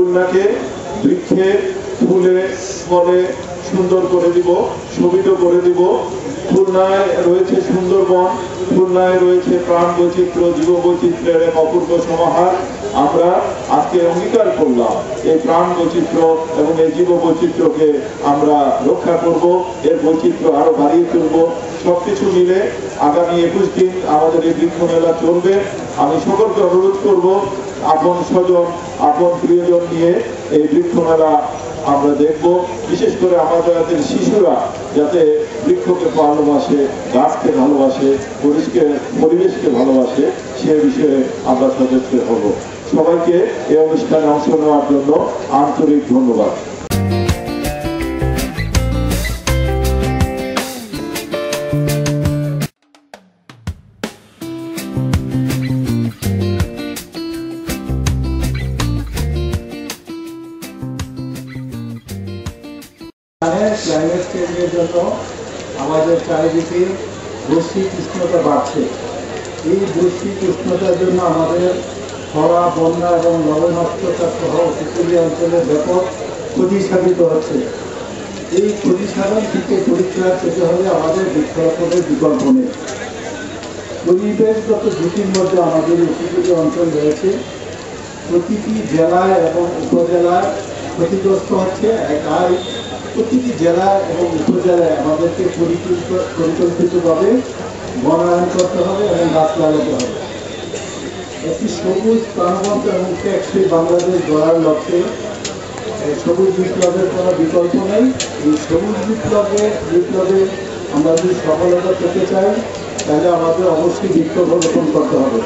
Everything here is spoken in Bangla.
খুলনাকে বৃক্ষে ফুলে ফলে সুন্দর করে দিব, শোভিত করে দিব। খুলনায় রয়েছে সুন্দরবন, খুলনায় রয়েছে প্রাণ বৈচিত্র্য, জীব বৈচিত্র্যের এক অপূর্ব সমাহার। আমরা আজকে অঙ্গীকার করলাম এই প্রাণ বৈচিত্র্য এবং এই জীব বৈচিত্র্যকে আমরা রক্ষা করব, এর বৈচিত্র্য আরো বাড়িয়ে তুলব। সবকিছু মিলে আগামী 21 দিন আমাদের এই বৃক্ষ মেলা চলবে। আমি সকলকে অনুরোধ করব, আপন স্বজন, আপন প্রিয়জন নিয়ে এই বৃক্ষ মেলা আমরা দেখব। বিশেষ করে আমাদের শিশুরা যাতে বৃক্ষকে ভালোবাসে, গাছকে ভালোবাসে, পরিবেশকে ভালোবাসে, সে বিষয়ে আমরা সচেষ্ট হব। সবাইকে এই অনুষ্ঠানে অংশ নেওয়ার জন্য আন্তরিক ধন্যবাদ। ক্লাইমেট চেঞ্জের জন্য আমাদের চারিদিকে বৈশ্বিক উষ্ণতা বাড়ছে। এই বৈশ্বিক উষ্ণতার জন্য আমাদের খরা, বন্যা এবং লবণাক্ততা সহ উপকূলীয় অঞ্চলে ব্যাপক ক্ষতি সাধিত হচ্ছে। এই ক্ষতি সাধন থেকে পরিত্রাণ পেতে হলে আমাদের বৃক্ষরোপণের বিকল্প নেই। পরিবেশগত ঝুঁকির মধ্যে আমাদের উপকূলীয় অঞ্চল রয়েছে। প্রতিটি জেলায় এবং উপজেলায় ক্ষতিগ্রস্ত হচ্ছে। তাই প্রতিটি জেলা এবং উপজেলায় আমাদেরকে পরিকল্পিতভাবে বনায়ন করতে হবে এবং গাছ লাগাতে হবে। একটি সবুজ, প্রাণবন্ত এবং টেকসই বাংলাদেশ গড়ার লক্ষ্যে সবুজ বিপ্লবের কোনো বিকল্প নেই। এই সবুজ বিপ্লবে আমরা যদি সফলতা পেতে চাই, তাহলে আমাদের অবশ্যই বৃক্ষরোপণ করতে হবে।